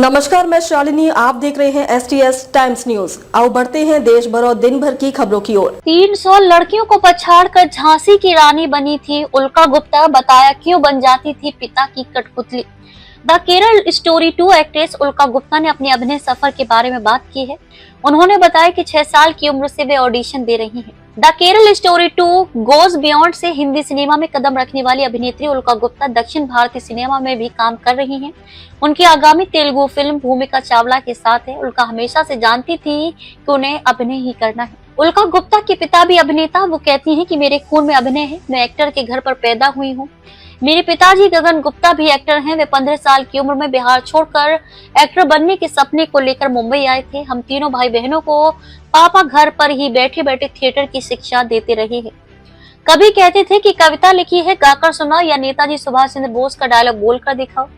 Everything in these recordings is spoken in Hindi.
नमस्कार, मैं शालिनी। आप देख रहे हैं STS टाइम्स न्यूज। आओ बढ़ते हैं देश भर और दिन भर की खबरों की ओर। 300 लड़कियों को पछाड़कर झांसी की रानी बनी थी उल्का गुप्ता, बताया क्यों बन जाती थी पिता की कठपुतली। द केरल स्टोरी 2 एक्ट्रेस उल्का गुप्ता ने अपने अभिनय सफर के बारे में बात की है। उन्होंने बताया कि 6 साल की उम्र से वे ऑडिशन दे रही हैं। The Kerala story 2 goes beyond से हिंदी सिनेमा में कदम रखने वाली अभिनेत्री उल्का गुप्ता दक्षिण भारतीय सिनेमा में भी काम कर रही हैं। उनकी आगामी तेलुगु फिल्म भूमिका चावला के साथ है। उल्का हमेशा से जानती थी कि उन्हें अभिनय ही करना है। उल्का गुप्ता के पिता भी अभिनेता। वो कहती हैं कि मेरे खून में अभिनय है, मैं एक्टर के घर पर पैदा हुई हूँ। मेरे पिताजी गगन गुप्ता भी एक्टर हैं। वे 15 साल की उम्र में बिहार छोड़कर एक्टर बनने के सपने को लेकर मुंबई आए थे। हम तीनों भाई बहनों को पापा घर पर ही बैठे बैठे थिएटर की शिक्षा देते रहे हैं। कभी कहते थे कि कविता लिखी है गाकर सुनाओ या नेताजी सुभाष चंद्र बोस का डायलॉग बोलकर दिखाओ।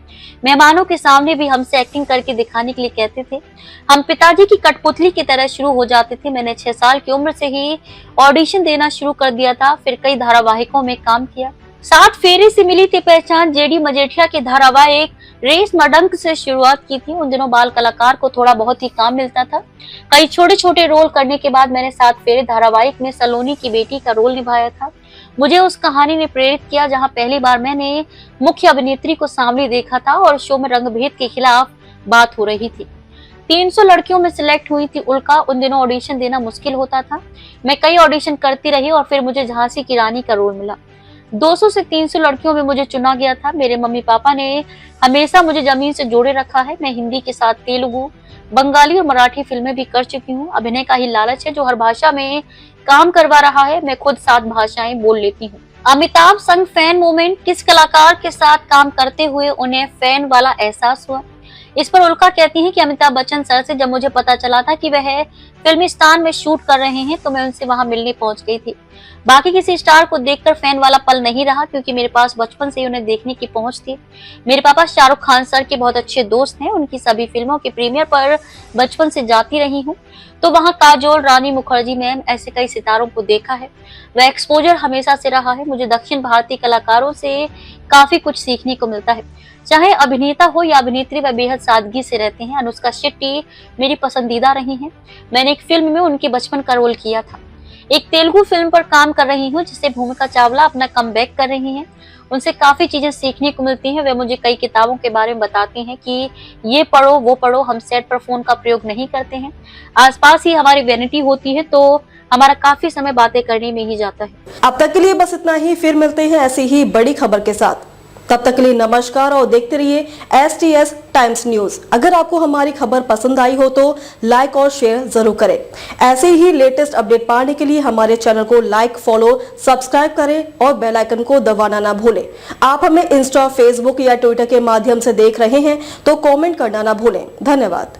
मेहमानों के सामने भी हमसे एक्टिंग करके दिखाने के लिए कहते थे। हम पिताजी की कठपुतली की तरह शुरू हो जाते थे। मैंने 6 साल की उम्र से ही ऑडिशन देना शुरू कर दिया था, फिर कई धारावाहिकों में काम किया। 7 फेरे से मिली थी पहचान JD मजेठिया के धारावाहिक रेस मडंक से शुरुआत की थी। उन दिनों बाल कलाकार को थोड़ा बहुत ही काम मिलता था। कई छोटे छोटे रोल करने के बाद मैंने 7 फेरे धारावाहिक में सलोनी की बेटी का रोल निभाया था। मुझे उस कहानी ने प्रेरित किया जहां पहली बार मैंने मुख्य अभिनेत्री को सामने देखा था और शो में रंगभेद के खिलाफ बात हो रही थी। 300 लड़कियों में सिलेक्ट हुई थी उल्का। उन दिनों ऑडिशन देना मुश्किल होता था। मैं कई ऑडिशन करती रही और फिर मुझे झांसी की रानी का रोल मिला। 200 से 300 लड़कियों में मुझे चुना गया था। मेरे मम्मी पापा ने हमेशा मुझे जमीन से जोड़े रखा है। मैं हिंदी के साथ तेलुगु, बंगाली और मराठी फिल्में भी कर चुकी हूँ। अभिनय का ही लालच है जो हर भाषा में काम करवा रहा है। मैं खुद 7 भाषाएं बोल लेती हूँ। अमिताभ संग फैन मूवमेंट, किस कलाकार के साथ काम करते हुए उन्हें फैन वाला एहसास हुआ। इस पर उल्का कहती हैं कि अमिताभ बच्चन सर से जब मुझे पता चला था कि वह फिल्मिस्तान में शूट कर रहे हैं तो मैं उनसे वहां मिलने पहुंच गई थी। बाकी किसी स्टार को देखकर फैन वाला पल नहीं रहा क्योंकि मेरे पास बचपन से ही उन्हें देखने की पहुंच थी। मेरे पापा शाहरुख खान सर के बहुत अच्छे दोस्त हैं। उनकी सभी फिल्मों के प्रीमियर पर बचपन से जाती रही हूँ, तो वहाँ काजोल, रानी मुखर्जी मैम, ऐसे कई सितारों को देखा है। वह एक्सपोजर हमेशा से रहा है। मुझे दक्षिण भारतीय कलाकारों से काफी कुछ सीखने को मिलता है। चाहे अभिनेता हो या अभिनेत्री, वह बेहद सादगी से रहते हैं। अनुष्का शेट्टी मेरी पसंदीदा रही हैं। मैंने एक फिल्म में उनके बचपन का रोल किया था। एक तेलुगु फिल्म पर काम कर रही हूँ जिसे भूमिका चावला अपना कमबैक कर रही हैं। उनसे काफी चीजें सीखने को मिलती हैं। वे मुझे कई किताबों के बारे में बताती हैं कि ये पढ़ो वो पढ़ो। हम सेट पर फोन का प्रयोग नहीं करते हैं। आसपास ही हमारी वैनिटी होती है तो हमारा काफी समय बातें करने में ही जाता है। अब तक के लिए बस इतना ही। फिर मिलते हैं ऐसी ही बड़ी खबर के साथ। तब तक के लिए नमस्कार और देखते रहिए STS टाइम्स न्यूज। अगर आपको हमारी खबर पसंद आई हो तो लाइक और शेयर जरूर करें। ऐसे ही लेटेस्ट अपडेट पाने के लिए हमारे चैनल को लाइक, फॉलो, सब्सक्राइब करें और बेल आइकन को दबाना ना भूलें। आप हमें इंस्टा, फेसबुक या ट्विटर के माध्यम से देख रहे हैं तो कमेंट करना ना भूलें। धन्यवाद।